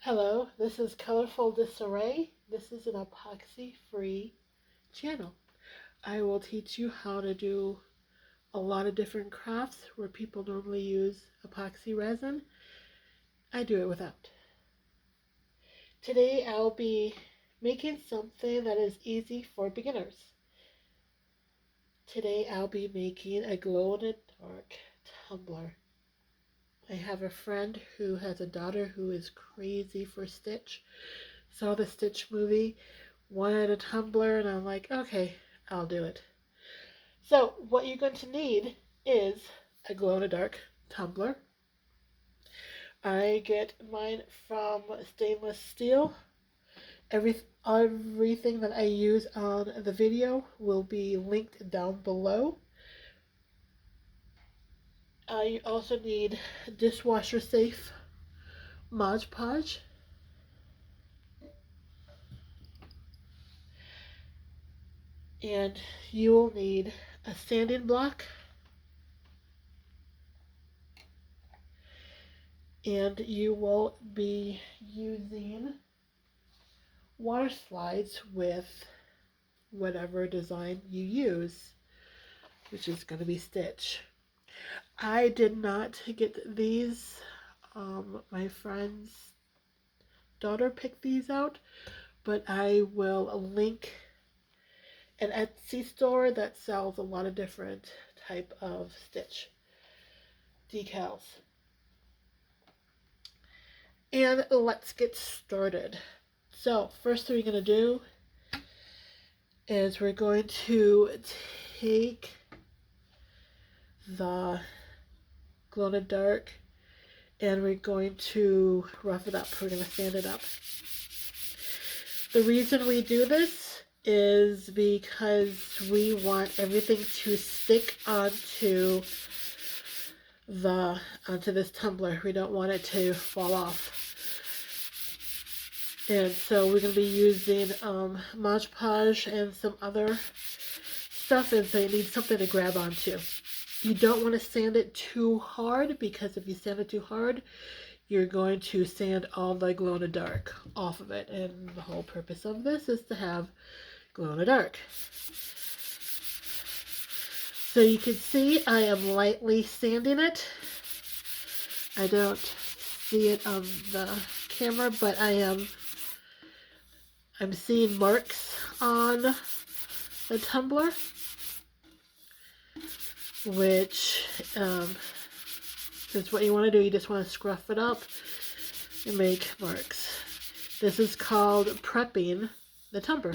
Hello, this is Colorful Disarray. This is an epoxy-free channel. I will teach you how to do a lot of different crafts where people normally use epoxy resin. I do it without. Today I'll be making something that is easy for beginners. Today I'll be making a glow-in-the-dark tumbler. I have a friend who has a daughter who is crazy for Stitch. Saw the Stitch movie, wanted a tumbler, and I'm like, okay, I'll do it. So what you're going to need is a glow-in-the-dark tumbler. I get mine from stainless steel. Everything that I use on the video will be linked down below. I also need dishwasher safe Mod Podge. And you will need a sanding block and you will be using water slides with whatever design you use, which is going to be Stitch. I did not get these. My friend's daughter picked these out, but I will link an Etsy store that sells a lot of different type of Stitch decals. And let's get started. So first thing we're going to do is we're going to take the glow-in-the-dark and we're going to rough it up. We're going to sand it up. The reason we do this is because we want everything to stick onto this tumbler. We don't want it to fall off. And so we're going to be using Mod Podge and some other stuff, and so you need something to grab onto. You don't want to sand it too hard, because if you sand it too hard, you're going to sand all the glow-in-the-dark off of it. And the whole purpose of this is to have glow-in-the-dark. So you can see I am lightly sanding it. I don't see it on the camera, but I'm seeing marks on the tumbler, which is what you want to do. You just want to scruff it up and make marks. This is called prepping the tumbler.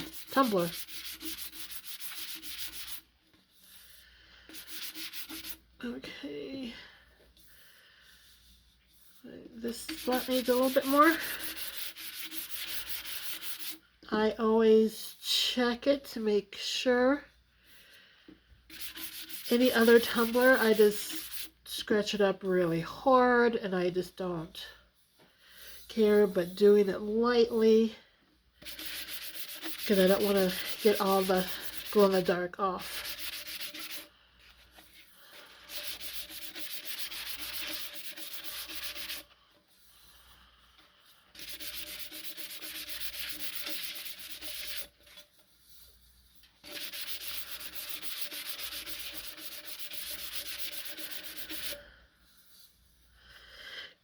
Okay. This spot needs a little bit more. I always check it to make sure. Any other tumbler, I just scratch it up really hard and I just don't care, but doing it lightly because I don't want to get all the glow-in-the-dark off.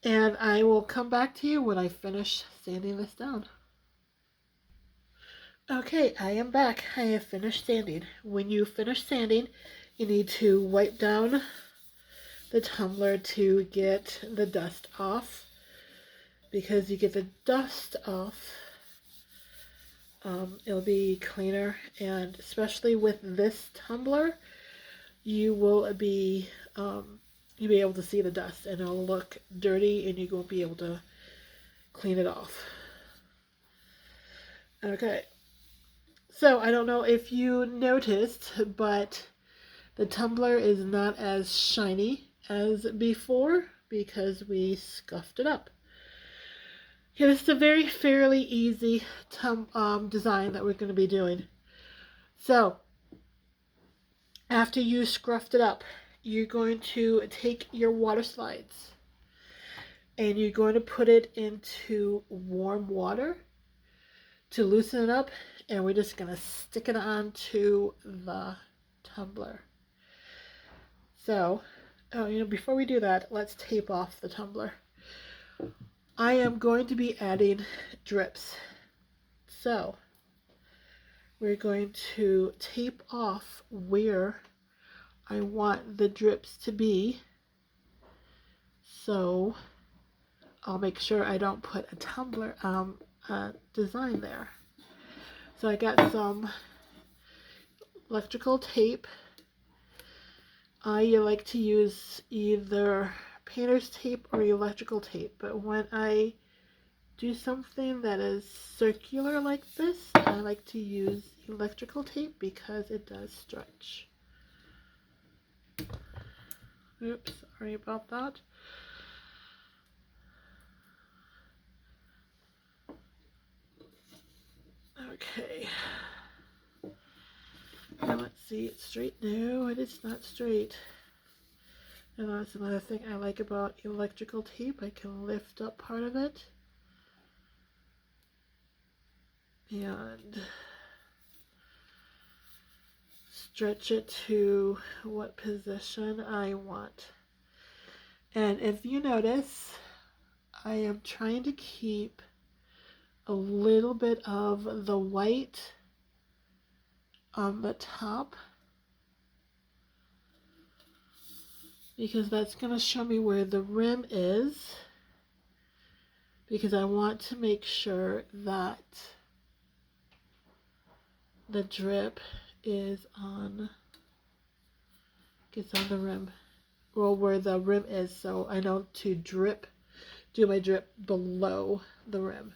And I will come back to you when I finish sanding this down. Okay, I am back. I have finished sanding. When you finish sanding, you need to wipe down the tumbler to get the dust off. Because you get the dust off, it'll be cleaner. And especially with this tumbler, you will be you'll be able to see the dust and it'll look dirty and you won't be able to clean it off. Okay, so I don't know if you noticed, but the tumbler is not as shiny as before because we scuffed it up. Okay, this is a very fairly easy design that we're going to be doing. So after you scruffed it up, you're going to take your water slides and you're going to put it into warm water to loosen it up, and we're just going to stick it onto the tumbler. So, before we do that, let's tape off the tumbler. I am going to be adding drips. So, we're going to tape off where I want the drips to be. So, I'll make sure I don't put a tumbler design there. So I got some electrical tape. I like to use either painter's tape or electrical tape, but when I do something that is circular like this, I like to use electrical tape because it does stretch. Oops, sorry about that. Okay. Now let's see, it's straight. No, it is not straight. And that's another thing I like about electrical tape. I can lift up part of it and stretch it to what position I want. And if you notice, I am trying to keep a little bit of the white on the top because that's going to show me where the rim is, because I want to make sure that the drip is gets on the rim, well, where the rim is, so I know to do my drip below the rim.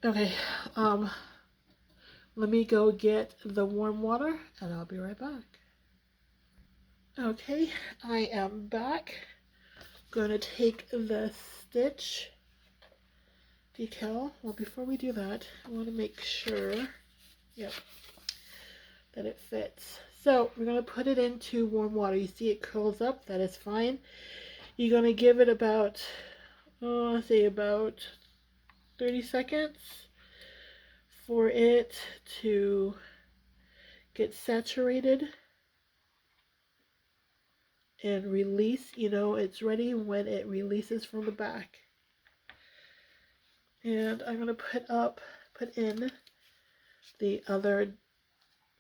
Okay, let me go get the warm water and I'll be right back. Okay, I am back. Going to take the stitch decal. Well, before we do that, I want to make sure, that it fits. So we're going to put it into warm water. You see it curls up. That is fine. You're going to give it about, say about 30 seconds for it to get saturated and release. It's ready when it releases from the back. And I'm going to put in the other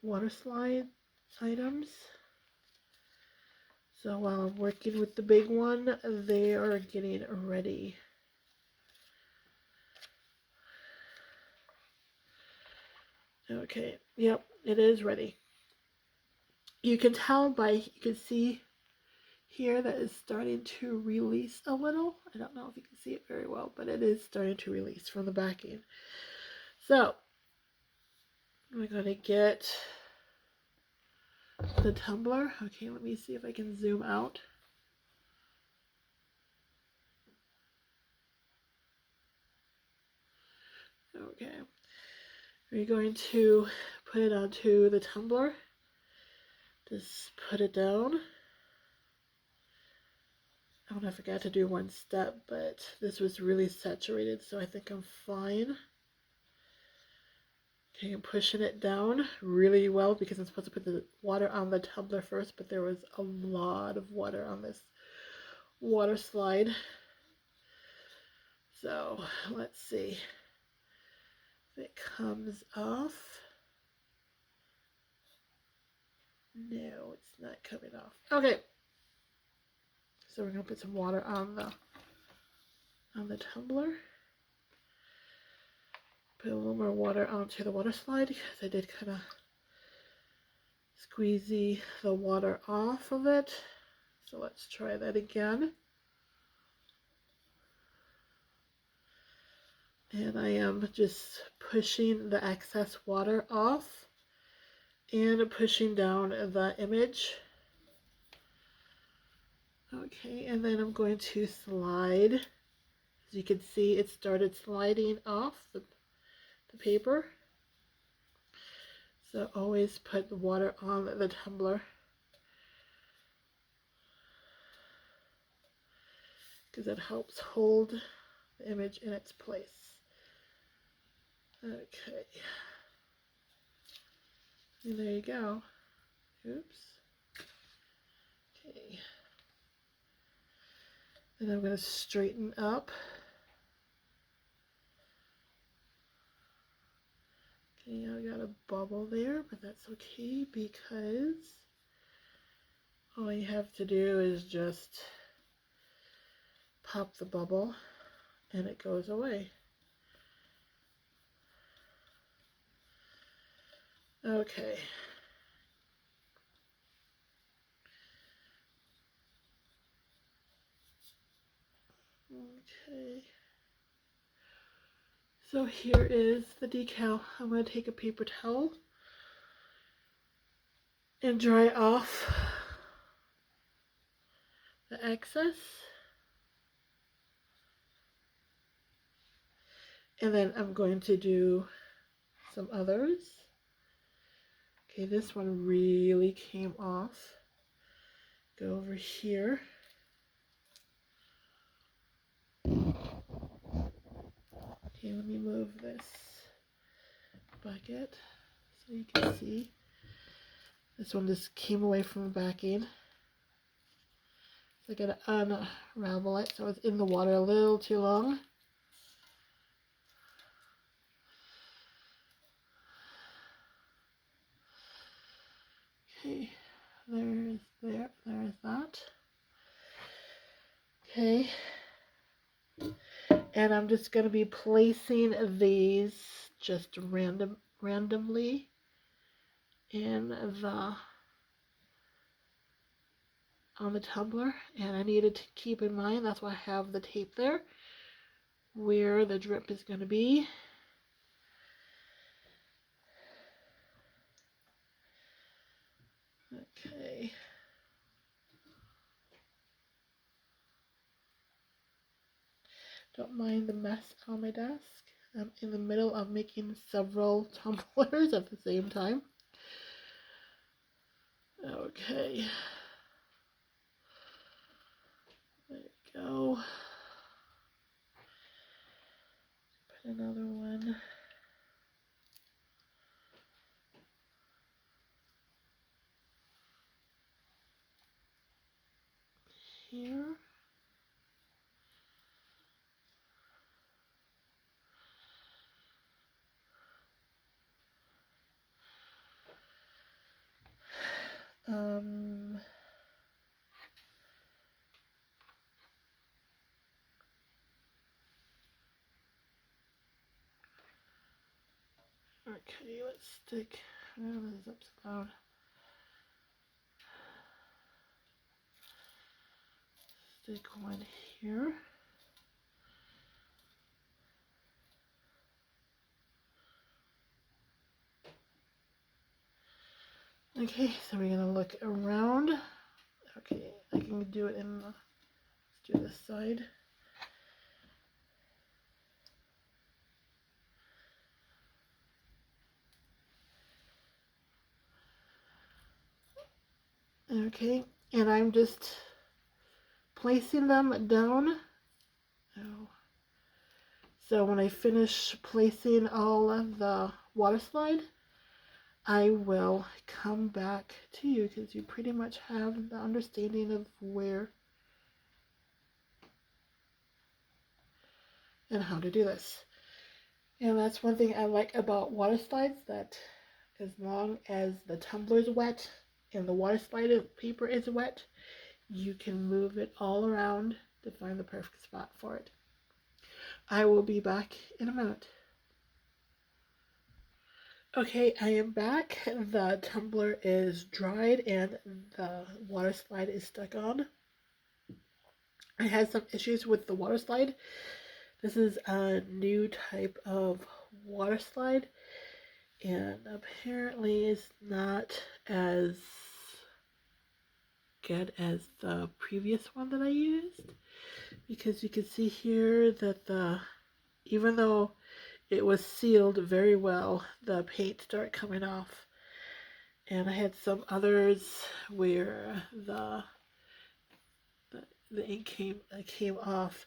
water slide items. So while I'm working with the big one, they are getting ready. Okay, yep, it is ready. You can tell you can see here that it's starting to release a little. I don't know if you can see it very well, but it is starting to release from the backing. So we're going to get the tumbler. Okay, let me see if I can zoom out. Okay, we're going to put it onto the tumbler. Just put it down. Oh, I forgot to do one step, but this was really saturated, so I think I'm fine. Okay, I'm pushing it down really well because I'm supposed to put the water on the tumbler first, but there was a lot of water on this water slide. So let's see if it comes off. No, it's not coming off. Okay, so we're gonna put some water on the tumbler. Put a little more water onto the water slide because I did kind of squeeze the water off of it. So let's try that again. And I am just pushing the excess water off and pushing down the image. Okay, and then I'm going to slide. As you can see, it started sliding off the paper. So always put the water on the tumbler. because it helps hold the image in its place. Okay. And there you go. Oops. Okay. Then I'm going to straighten up. Okay, I got a bubble there, but that's okay because all you have to do is just pop the bubble and it goes away. Okay. Okay. So here is the decal. I'm going to take a paper towel and dry off the excess. And then I'm going to do some others. Okay, this one really came off. Go over here. Okay, let me move this bucket so you can see. This one just came away from the backing. So I gotta unravel it so it's in the water a little too long. Okay, there's that. Okay, and I'm just gonna be placing these just randomly in the on the tumbler, and I needed to keep in mind that's why I have the tape there where the drip is going to be. Okay. Don't mind the mess on my desk. I'm in the middle of making several tumblers at the same time. Okay. There you go. Put another one here. Okay, let's stick. Oh, this is upside down. Stick one here. Okay, so we're gonna look around. Okay, I can do it in. Let's do this side. Okay, and I'm just placing them down. Oh. So when I finish placing all of the water slide, I will come back to you because you pretty much have the understanding of where and how to do this. And that's one thing I like about water slides, that as long as the tumbler's wet and the water slide paper is wet, you can move it all around to find the perfect spot for it. I will be back in a minute. Okay, I am back. The tumbler is dried and the water slide is stuck on. I had some issues with the water slide. This is a new type of water slide, and apparently it's not as good as the previous one that I used, because you can see here that even though it was sealed very well, the paint started coming off. And I had some others where the ink came off.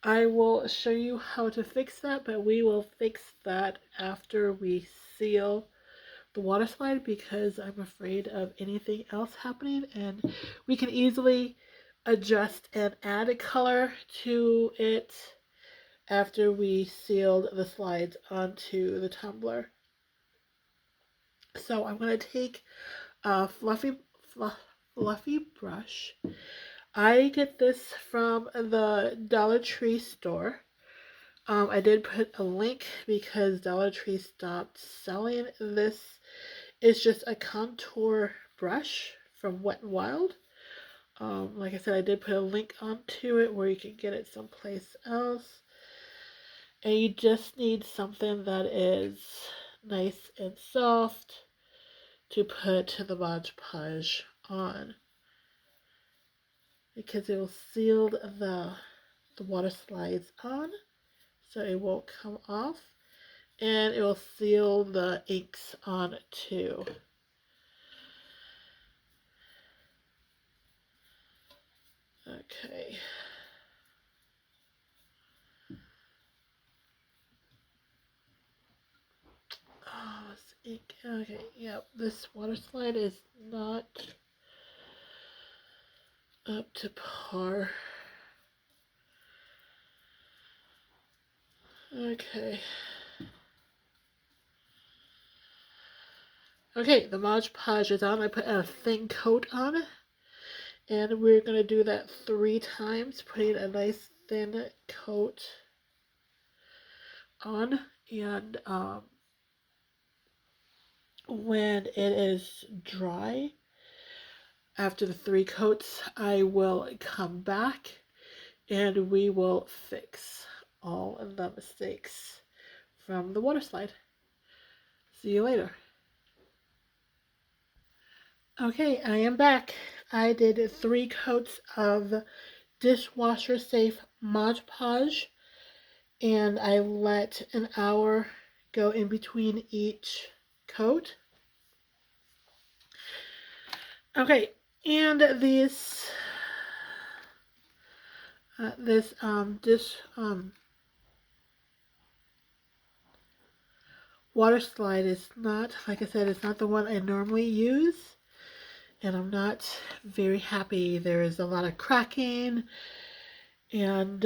I will show you how to fix that, but we will fix that after we seal the water slide because I'm afraid of anything else happening, and we can easily adjust and add a color to it after we sealed the slides onto the tumbler. So I'm going to take a fluffy brush. I get this from the Dollar Tree store. I did put a link because Dollar Tree stopped selling this. It's just a contour brush from Wet n Wild. Like I said, I did put a link onto it where you can get it someplace else. And you just need something that is nice and soft to put the Mod Podge on, because it will seal the water slides on so it won't come off, and it will seal the inks on too. Okay. Oh, this ink. Okay, yep, this water slide is not up to par. Okay. Okay, the Mod Podge is on. I put a thin coat on it. And we're going to do that 3 times, putting a nice thin coat on. And when it is dry, after the 3 coats, I will come back and we will fix all of the mistakes from the water slide. See you later. Okay, I am back. I did 3 coats of dishwasher safe Mod Podge, and I let an hour go in between each coat. Okay, and this water slide is not, like I said, it's not the one I normally use, and I'm not very happy. There is a lot of cracking, and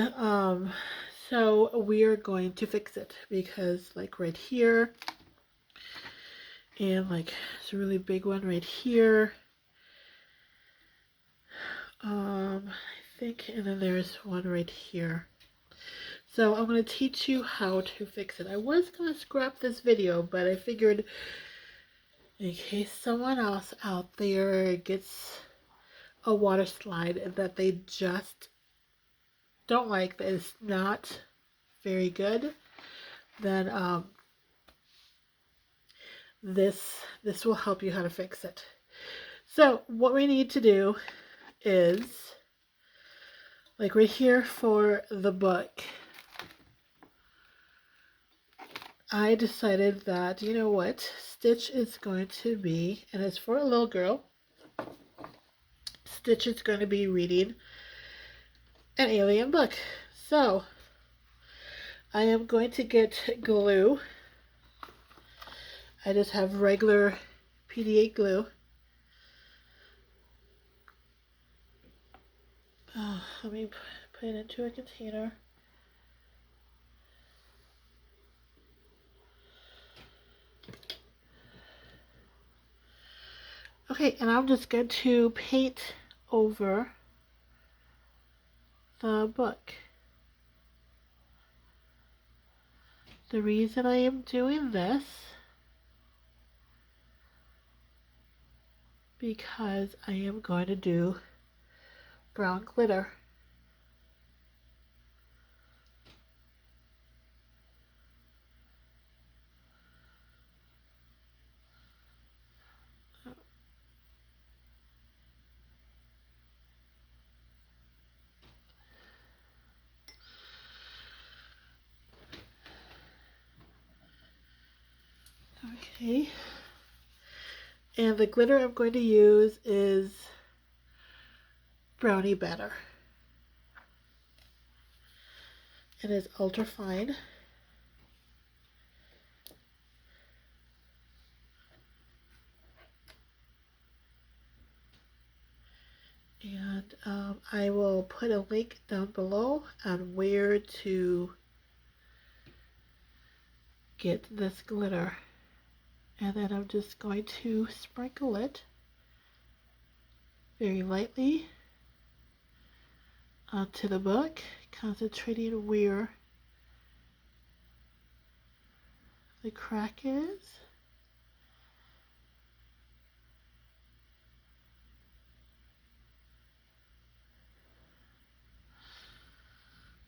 so we are going to fix it, because like right here, and like it's a really big one right here, I think, and then there's one right here. So I'm going to teach you how to fix it. I was going to scrap this video, but I figured in case someone else out there gets a water slide that they just don't like, that is not very good, then this will help you how to fix it. So what we need to do is, like right here for the book, I decided that, you know what, Stitch is going to be, and it's for a little girl, Stitch is going to be reading an alien book. So I am going to get glue. I just have regular PDA glue. Let me put it into a container. Okay, and I'm just going to paint over the book. The reason I am doing this, because I am going to do brown glitter. Okay, and the glitter I'm going to use is Brownie Batter. It is ultra fine. And I will put a link down below on where to get this glitter. And then I'm just going to sprinkle it very lightly onto the book, concentrating where the crack is.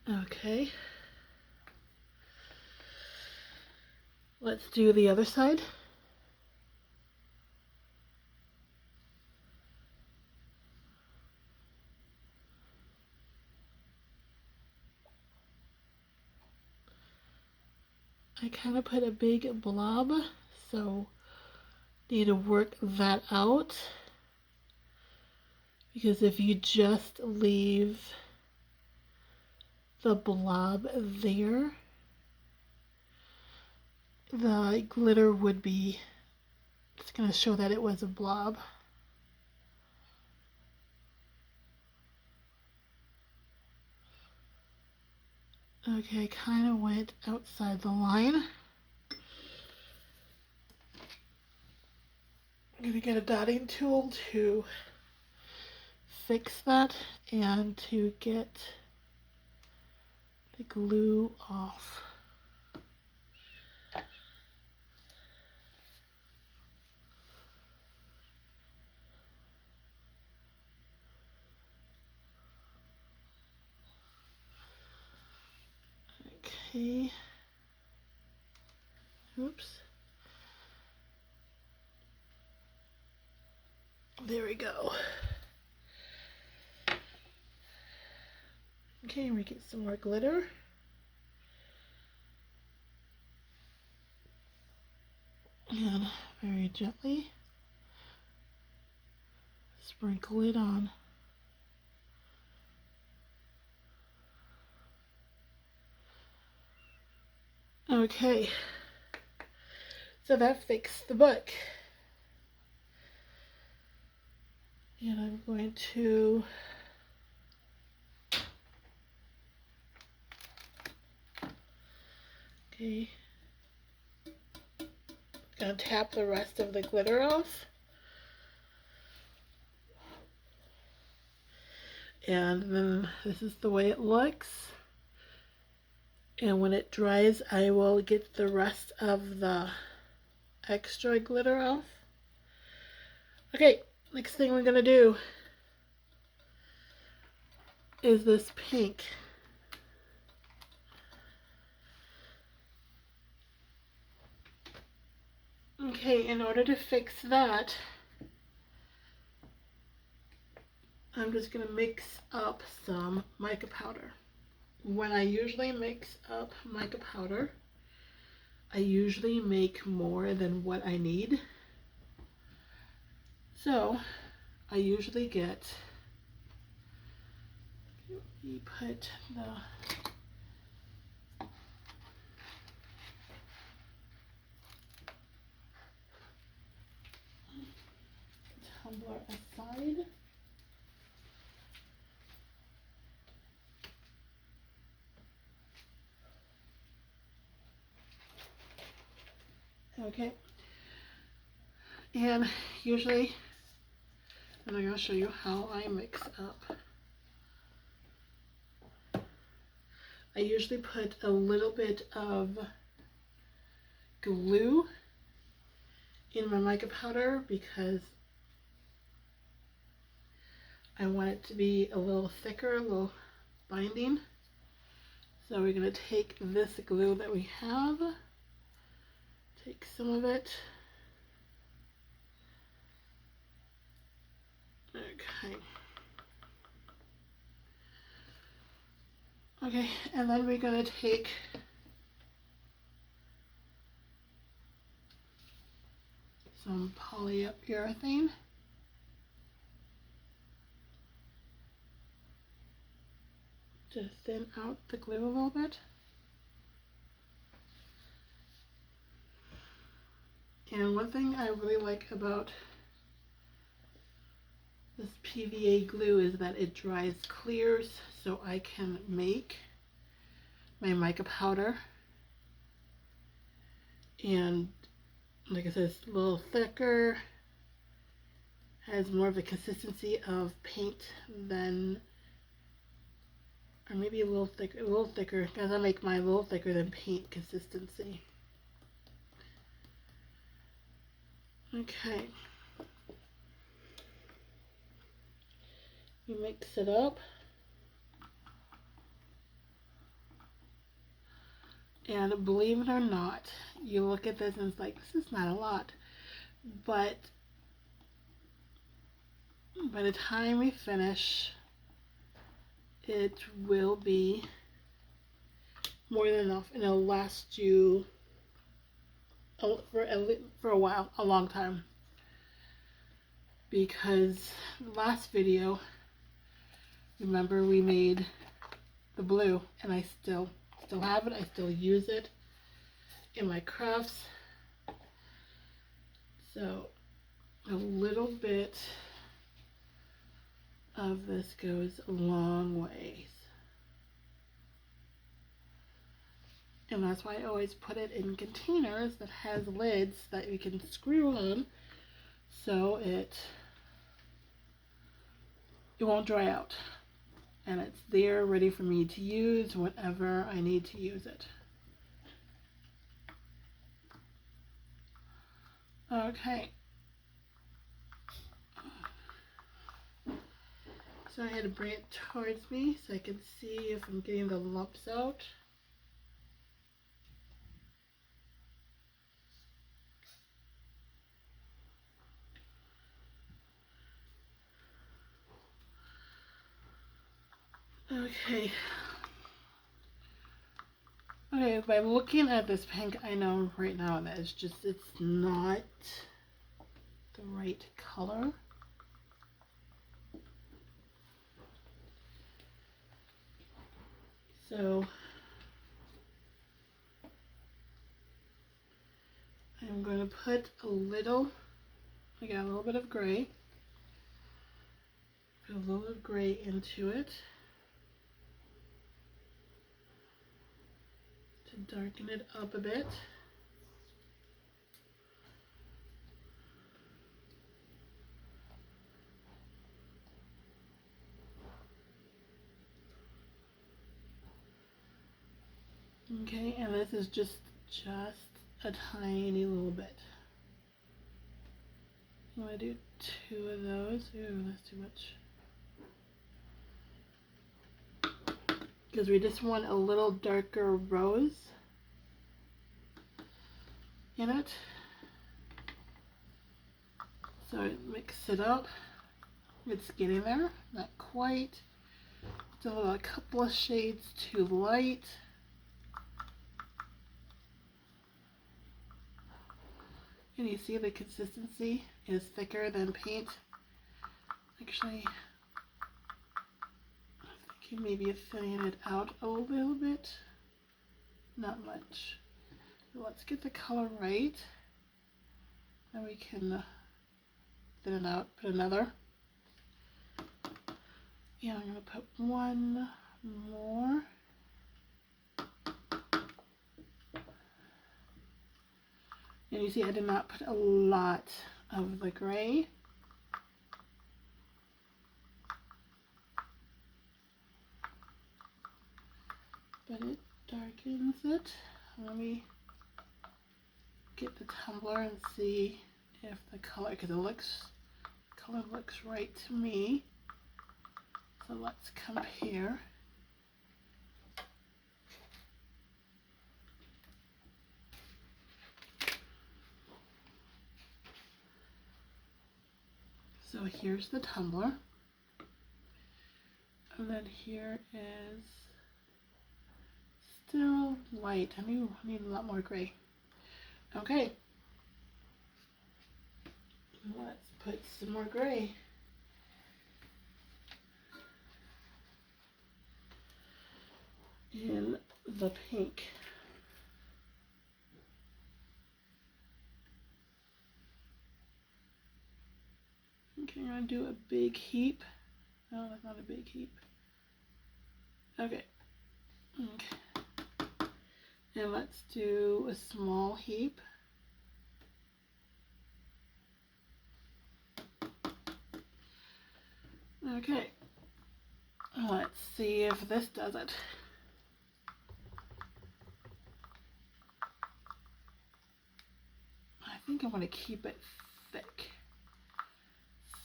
Okay. Let's do the other side. I kind of put a big blob, so need to work that out. Because if you just leave the blob there, the glitter would be, it's going to show that it was a blob. Okay, kind of went outside the line. I'm going to get a dotting tool to fix that and to get the glue off. Okay. Oops. There we go. Okay, we get some more glitter. And very gently sprinkle it on. Okay, so that fixed the book. And I'm going to gonna tap the rest of the glitter off. And then this is the way it looks. And when it dries, I will get the rest of the extra glitter off. Okay, next thing we're gonna do is this pink. Okay, in order to fix that, I'm just gonna mix up some mica powder. When I usually mix up mica powder, I usually make more than what I need. So I usually get, you put the tumbler aside. Okay, and usually, and I'm going to show you how I mix up. I usually put a little bit of glue in my mica powder because I want it to be a little thicker, a little binding. So we're going to take this glue that we have, take some of it. Okay. Okay, and then we're going to take some polyurethane. to thin out the glue a little bit. And one thing I really like about this PVA glue is that it dries clears, so I can make my mica powder. And like I said, it's a little thicker, has more of the consistency of paint than, or maybe a little thicker, because I make mine a little thicker than paint consistency. Okay. You mix it up. And believe it or not, you look at this and it's like, this is not a lot. But by the time we finish, it will be more than enough, and it'll last you for a while, a long time. Because last video, remember we made the blue, and I still have it. I still use it in my crafts. So a little bit of this goes a long ways. And that's why I always put it in containers that has lids that you can screw on, so it won't dry out. And it's there ready for me to use whenever I need to use it. Okay. So I had to bring it towards me so I can see if I'm getting the lumps out. Okay. Okay, by looking at this pink, I know right now that it's not the right color. So I'm going to put a little, I got a little bit of gray. Put a little bit of gray into it to darken it up a bit. Okay, and this is just a tiny little bit. I'm going to do 2 of those. Ooh, that's too much. Because we just want a little darker rose in it. So I mix it up. It's getting there, not quite. Still a couple of shades too light. And you see the consistency is thicker than paint. Actually, I think maybe thinning it out a little bit. Not much. Let's get the color right. Then we can thin it out, put another. Yeah, I'm going to put one more. And you see I did not put a lot of the gray. But it darkens it. Let me get the tumbler and see if the color, because color looks right to me. So let's compare. So here's the tumbler, and then here is still light. I need a lot more gray. Okay, let's put some more gray. in the pink. Okay, I'm going to do a big heap. No, that's not a big heap. Okay. And let's do a small heap. Okay. Let's see if this does it. I think I want to keep it thick.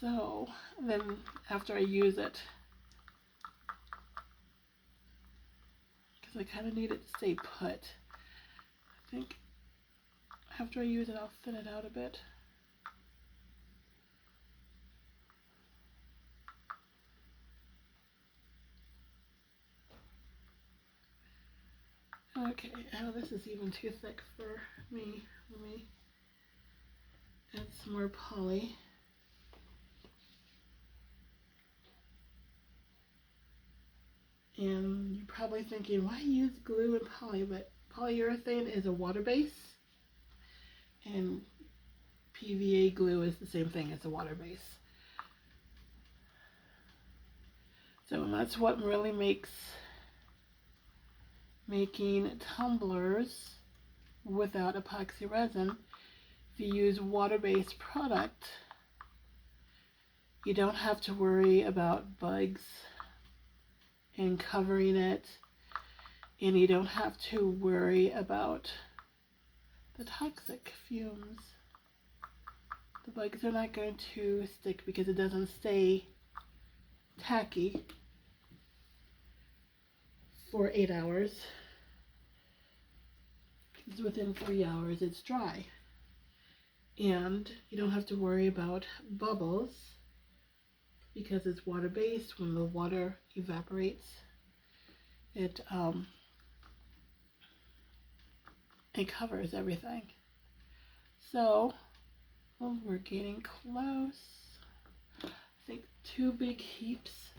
So then after I use it, because I kind of need it to stay put, I think after I use it, I'll thin it out a bit. Okay, oh, this is even too thick for me. Let me add some more poly. And you're probably thinking, why use glue and poly? But polyurethane is a water base, and PVA glue is the same thing as a water base. So that's what really makes making tumblers without epoxy resin. If you use water-based product, you don't have to worry about bugs and covering it, and you don't have to worry about the toxic fumes. The bugs are not going to stick because it doesn't stay tacky for 8 hours. Because within 3 hours it's dry. And you don't have to worry about bubbles because it's water-based. When the water evaporates, it covers everything. So, well, we're getting close. I think 2 big heaps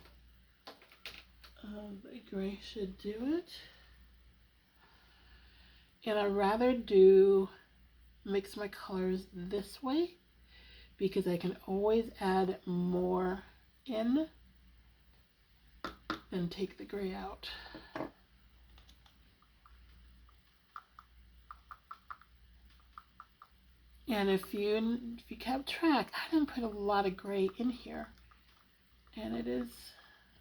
of the gray should do it. And I'd rather mix my colors this way because I can always add more in than take the gray out. And if you kept track, I didn't put a lot of gray in here, and it is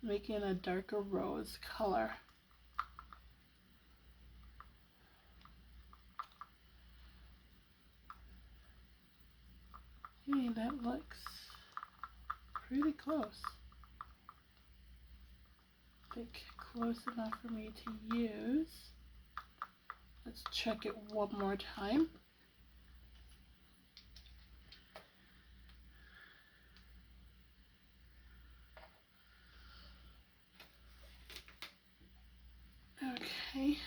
making a darker rose color. Hey, that looks pretty close. I think close enough for me to use. Let's check it one more time. Okay,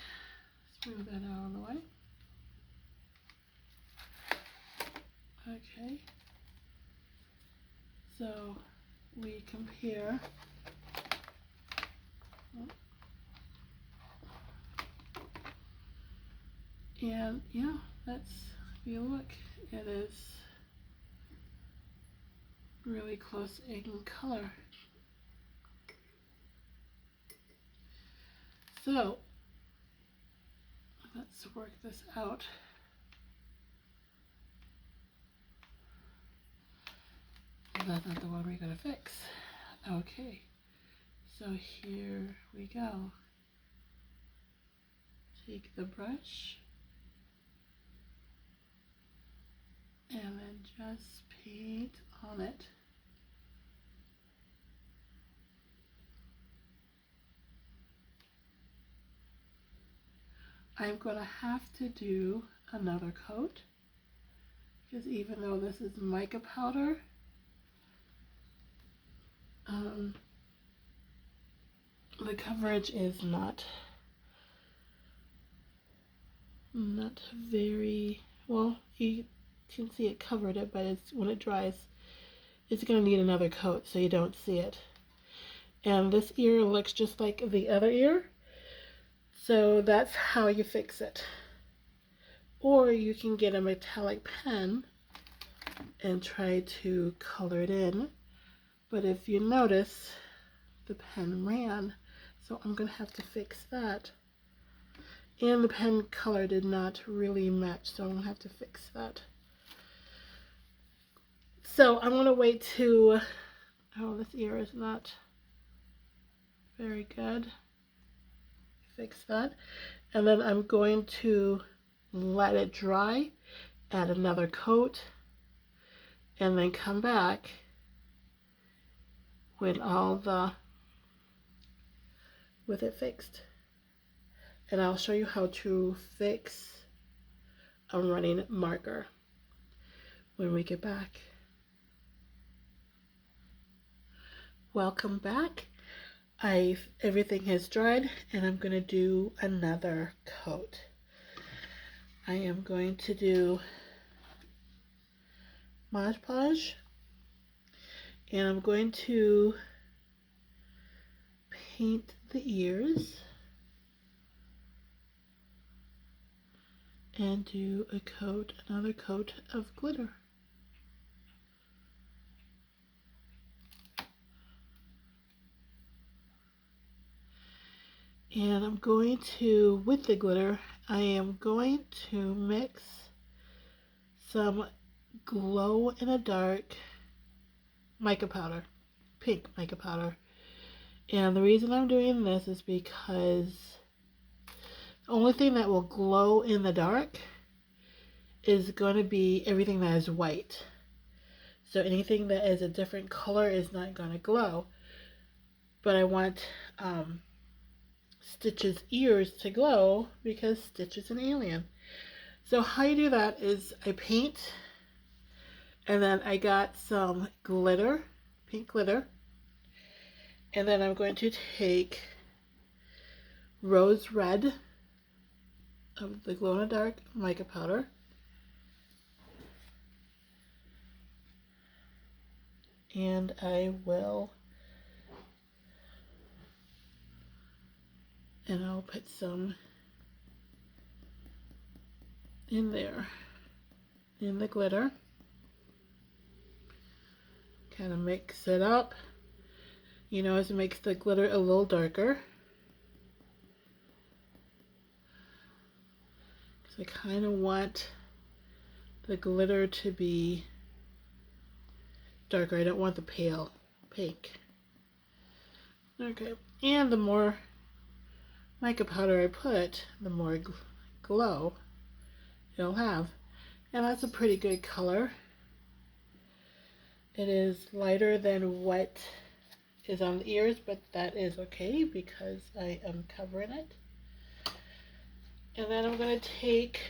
let's move that out of the way. Okay, so we compare. And yeah, if you look, it is really close in color. So let's work this out. That's not the one we're going to fix. Okay, so here we go. Take the brush and then just paint on it. I'm going to have to do another coat because even though this is mica powder, the coverage is not very well. You can see it covered it, but when it dries, it's going to need another coat so you don't see it. And this ear looks just like the other ear, So that's how you fix it. Or you can get a metallic pen and try to color it in. But if you notice, the pen ran. So I'm going to have to fix that. And the pen color did not really match, so I'm going to have to fix that. So I'm going to wait to, oh, this ear is not very good. Fix that. And then I'm going to let it dry, add another coat, and then come back with with it fixed. And I'll show you how to fix a running marker when we get back. Welcome back. Everything has dried, and I'm going to do another coat. I am going to do Mod Podge, and I'm going to paint the ears and do another coat of glitter. And I'm going to, with the glitter, I am going to mix some glow in the dark mica powder, pink mica powder. And the reason I'm doing this is because the only thing that will glow in the dark is going to be everything that is white. So anything that is a different color is not going to glow. But I want Stitch's ears to glow because Stitch is an alien. So how you do that is I paint, and then I got some glitter, pink glitter, and then I'm going to take rose red of the glow in the dark mica powder, and I'll put some in there, in the glitter. Kind of mix it up, you know, as it makes the glitter a little darker. Because I kind of want the glitter to be darker. I don't want the pale pink. Okay, and the more mica powder I put, the more glow it'll have. And that's a pretty good color. It is lighter than what is on the ears, but that is okay because I am covering it. And then I'm going to take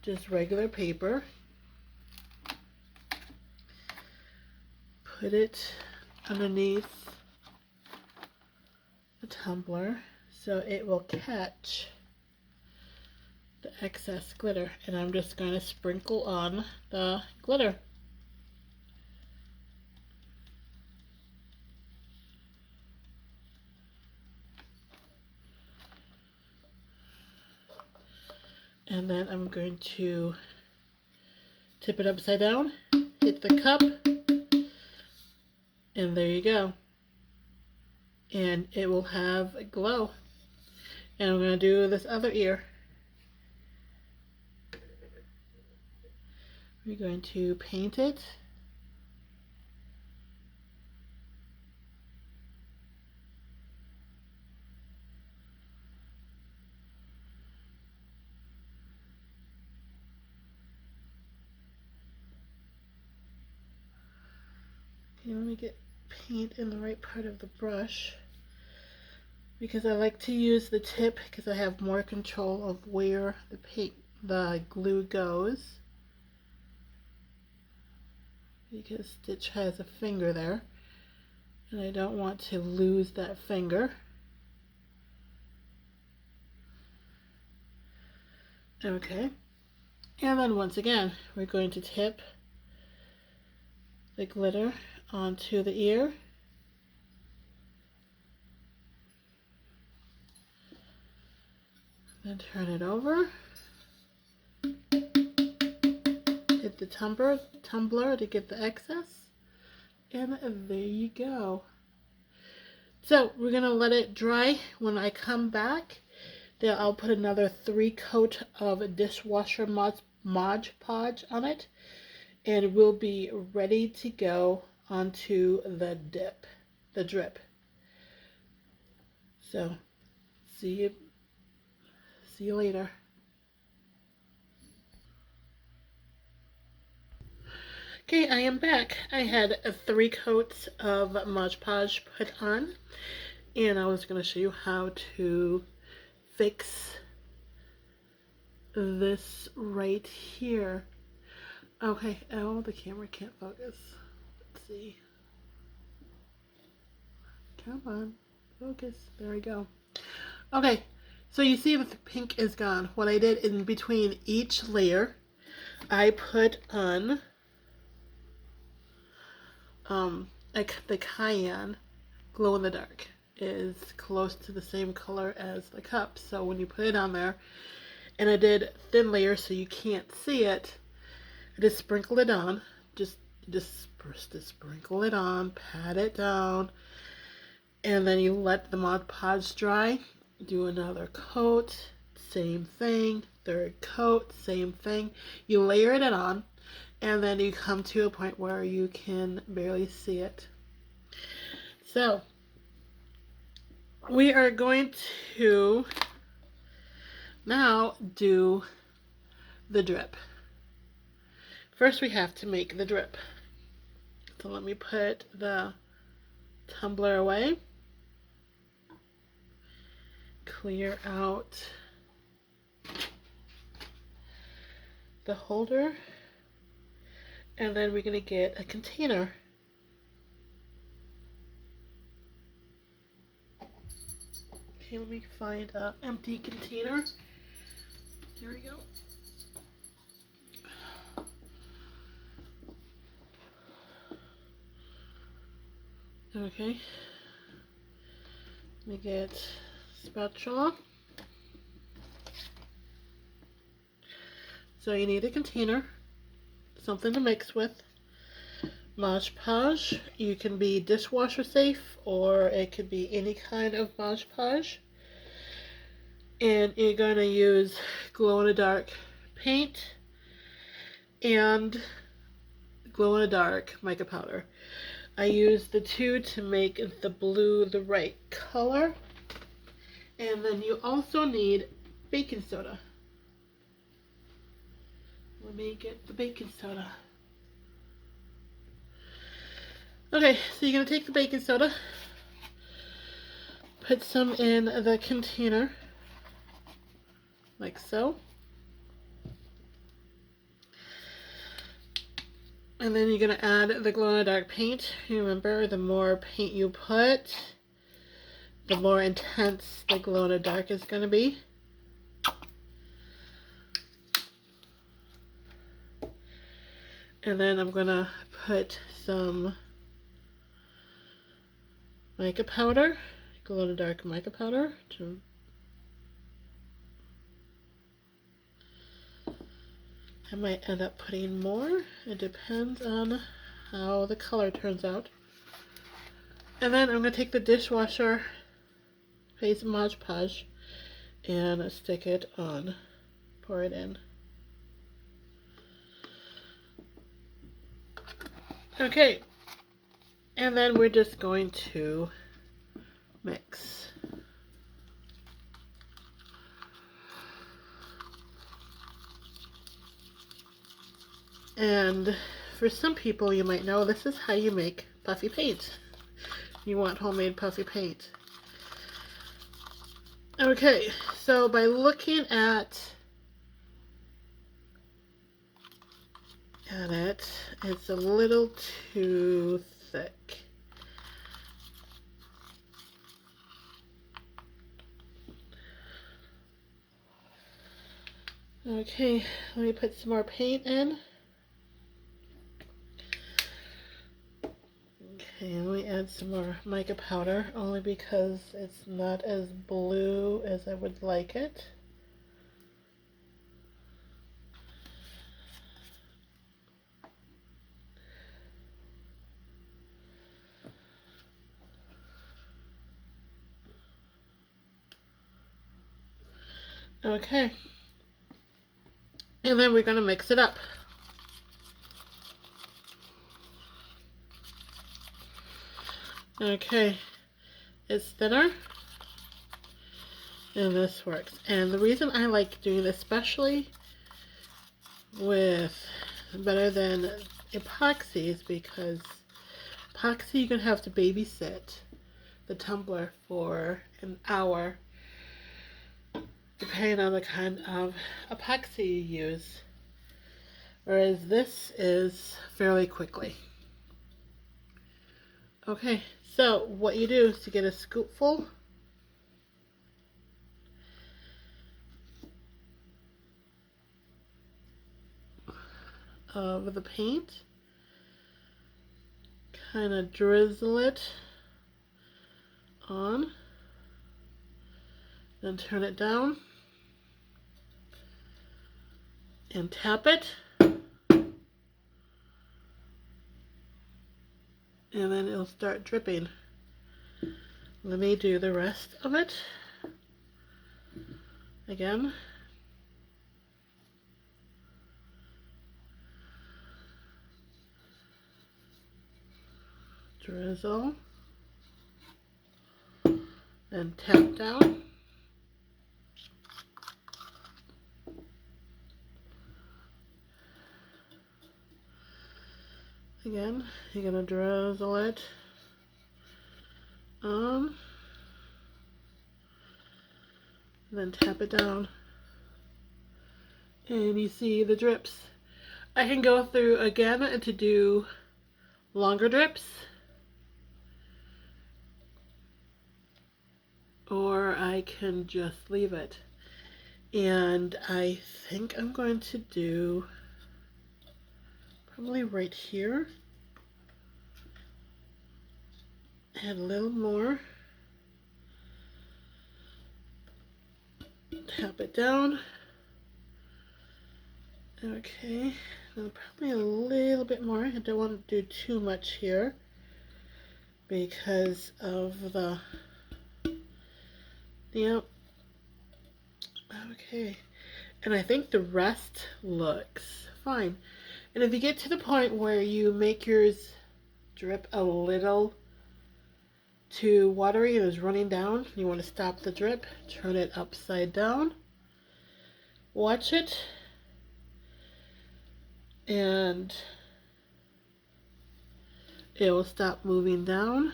just regular paper, put it underneath the tumbler so it will catch the excess glitter, and I'm just going to sprinkle on the glitter. And then I'm going to tip it upside down, hit the cup, and there you go. And it will have a glow. And I'm going to do this other ear. We're going to paint it. Okay, let me get paint in the right part of the brush, because I like to use the tip because I have more control of where the glue goes, because Stitch has a finger there and I don't want to lose that finger. Okay, and then once again we're going to tip the glitter onto the ear. Then turn it over. Hit the tumbler to get the excess. And there you go. So we're going to let it dry. When I come back, then I'll put another 3 coat of dishwasher Mod Podge on it. And we'll be ready to go onto the drip. So see you later. Okay, I am back. I had 3 coats of Mod Podge put on, and I was going to show you how to fix this right here. Okay, oh, the camera can't focus. Let's see. Come on, focus. There we go. Okay, so you see that the pink is gone. What I did in between each layer, I put on the cayenne glow in the dark. Is close to the same color as the cup. So when you put it on there, and I did thin layers so you can't see it, I just sprinkled it on. Just sprinkle it on, pat it down, and then you let the Mod Podge dry. Do another coat, same thing. Third coat, same thing. You layer it on, and then you come to a point where you can barely see it. So we are going to now do the drip. First we have to make the drip. So let me put the tumbler away. Clear out the holder. And then we're going to get a container. Okay, let me find an empty container. Here we go. Okay. Let me get spatula. So you need a container, something to mix with. Mod Podge. You can be dishwasher safe, or it could be any kind of Mod Podge. And you're going to use glow-in-the-dark paint and glow-in-the-dark mica powder. I used the 2 to make the blue the right color. And then you also need baking soda. Let me get the baking soda. Okay, so you're going to take the baking soda, put some in the container, like so. And then you're going to add the glow-in-the-dark paint. Remember, the more paint you put, the more intense the glow-in-the-dark is going to be. And then I'm going to put some mica powder, glow-in-the-dark mica powder. I might end up putting more. It depends on how the color turns out. And then I'm going to take the dishwasher face Mod Podge and stick it on. Pour it in. Okay. And then we're just going to mix. And for some people, you might know, this is how you make puffy paint. You want homemade puffy paint. Okay, so by looking at it, it's a little too thick. Okay, let me put some more paint in. Okay, let me add some more mica powder, only because it's not as blue as I would like it. Okay. And then we're going to mix it up. Okay. It's thinner. And this works. And the reason I like doing this, especially with better than epoxy, is because epoxy you're going to have to babysit the tumbler for an hour, depending on the kind of epoxy you use. Whereas this is fairly quickly. Okay, so what you do is to get a scoopful of the paint, kind of drizzle it on, then turn it down and tap it, and then it'll start dripping. Let me do the rest of it again. Drizzle and tap down. Again, you're going to drizzle it on, then tap it down, and you see the drips. I can go through again to do longer drips, or I can just leave it. And I think I'm going to do probably right here, add a little more, tap it down. Okay, now probably a little bit more. I don't want to do too much here because of the, yep. Okay, and I think the rest looks fine. And if you get to the point where you make yours drip a little too watery and is running down, you want to stop the drip, turn it upside down, watch it, and it will stop moving down.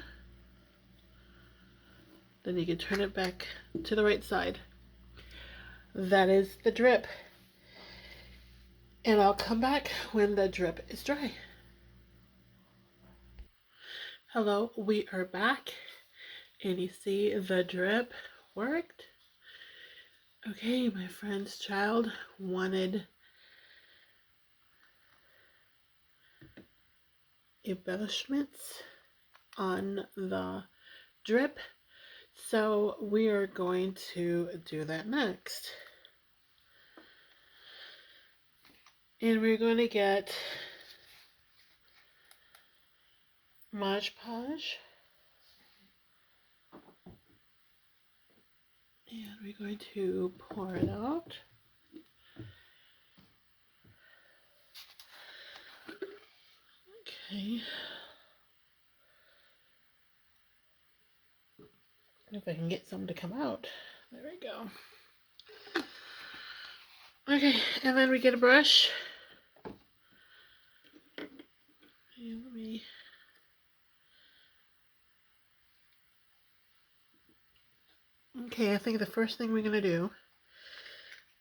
Then you can turn it back to the right side. That is the drip. And I'll come back when the drip is dry. Hello, we are back. And you see the drip worked. Okay, my friend's child wanted embellishments on the drip, so we are going to do that next. And we're going to get Mod Podge, and we're going to pour it out. Okay. If I can get some to come out. There we go. Okay, and then we get a brush. And let me... Okay, I think the first thing we're going to do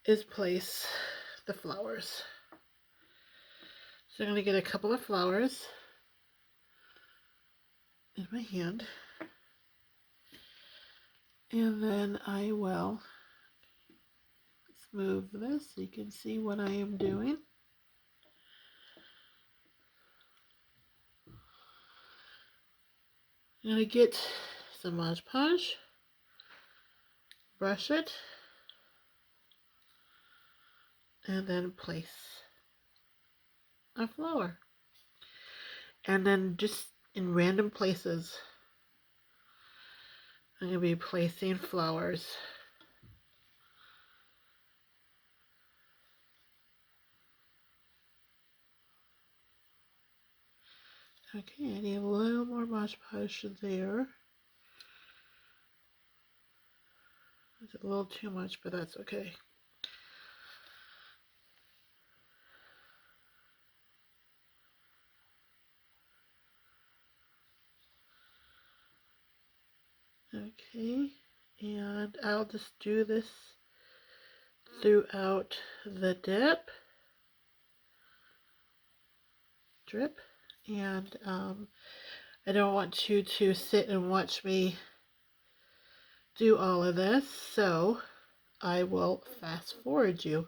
is place the flowers. So I'm going to get a couple of flowers in my hand. And then I will move this so you can see what I am doing. I'm going to get some Mod Podge, brush it, and then place a flower. And then just in random places, I'm going to be placing flowers. Okay, I need a little more Mod Podge there. It's a little too much, but that's okay. Okay, and I'll just do this throughout the drip, and I don't want you to sit and watch me do all of this, so I will fast forward you.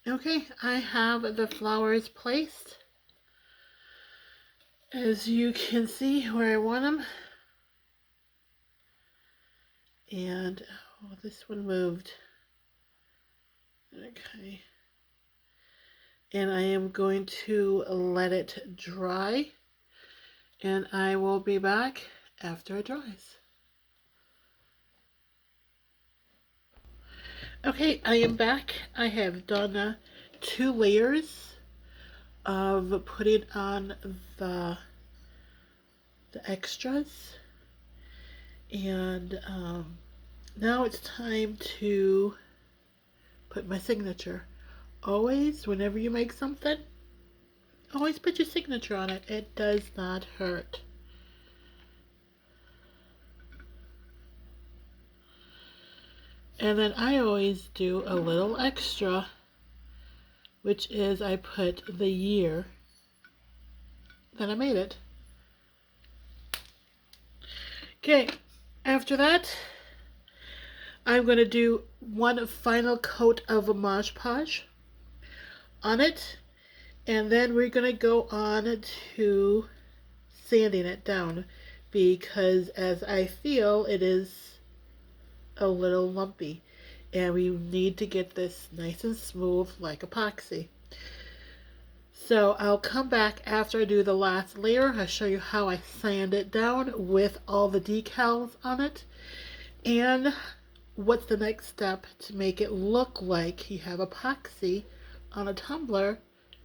Okay, I have the flowers placed, as you can see where I want them. And oh, this one moved. Okay. And I am going to let it dry, and I will be back after it dries. Okay, I am back. I have done 2 layers of putting on the extras, and now it's time to put my signature. Always, whenever you make something, always put your signature on it. It does not hurt. And then I always do a little extra, which is I put the year that I made it. Okay, after that, I'm going to do one final coat of Mod Podge on it, and then we're going to go on to sanding it down, because as I feel it is a little lumpy, and we need to get this nice and smooth like epoxy. So I'll come back after I do the last layer. I'll show you how I sand it down with all the decals on it, and what's the next step to make it look like you have epoxy on a tumbler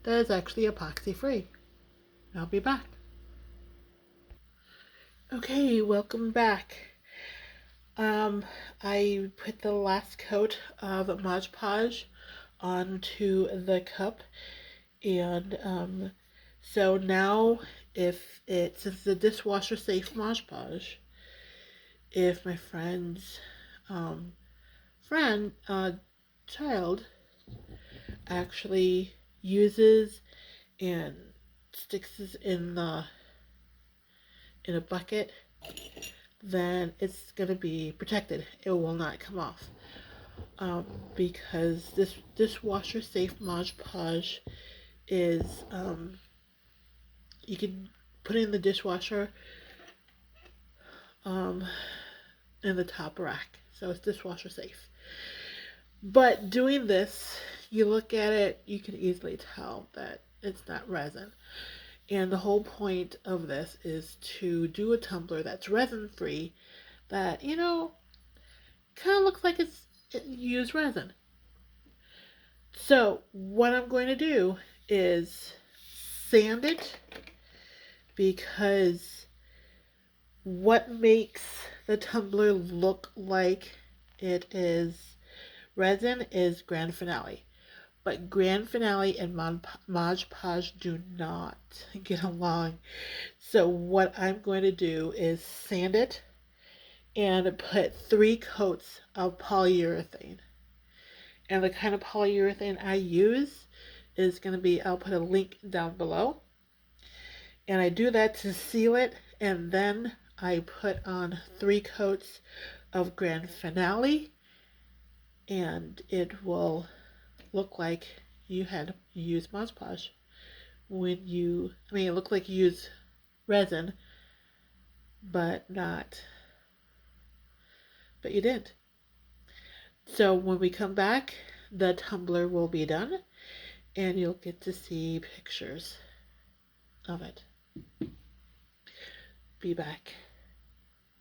that is actually epoxy free. I'll be back. Okay, welcome back. I put the last coat of Mod Podge onto the cup, and so now since it's a dishwasher safe Mod Podge, if my friend's child actually uses and sticks this in a bucket, then it's going to be protected. It will not come off, because this dishwasher safe Mod Podge is you can put it in the dishwasher in the top rack, so it's dishwasher safe. But doing this, you look at it, you can easily tell that it's not resin. And the whole point of this is to do a tumbler that's resin free, that, you know, kind of looks like it used resin. So what I'm going to do is sand it, because what makes the tumbler look like it is resin is Grand Finale. But Grand Finale and Mod Podge do not get along. So what I'm going to do is sand it and put 3 coats of polyurethane. And the kind of polyurethane I use is going to be, I'll put a link down below. And I do that to seal it, and then I put on 3 coats of Grand Finale, and it will look like you had used Mod Podge. It looked like you used resin, but you didn't. So when we come back, the tumbler will be done, and you'll get to see pictures of it. Be back.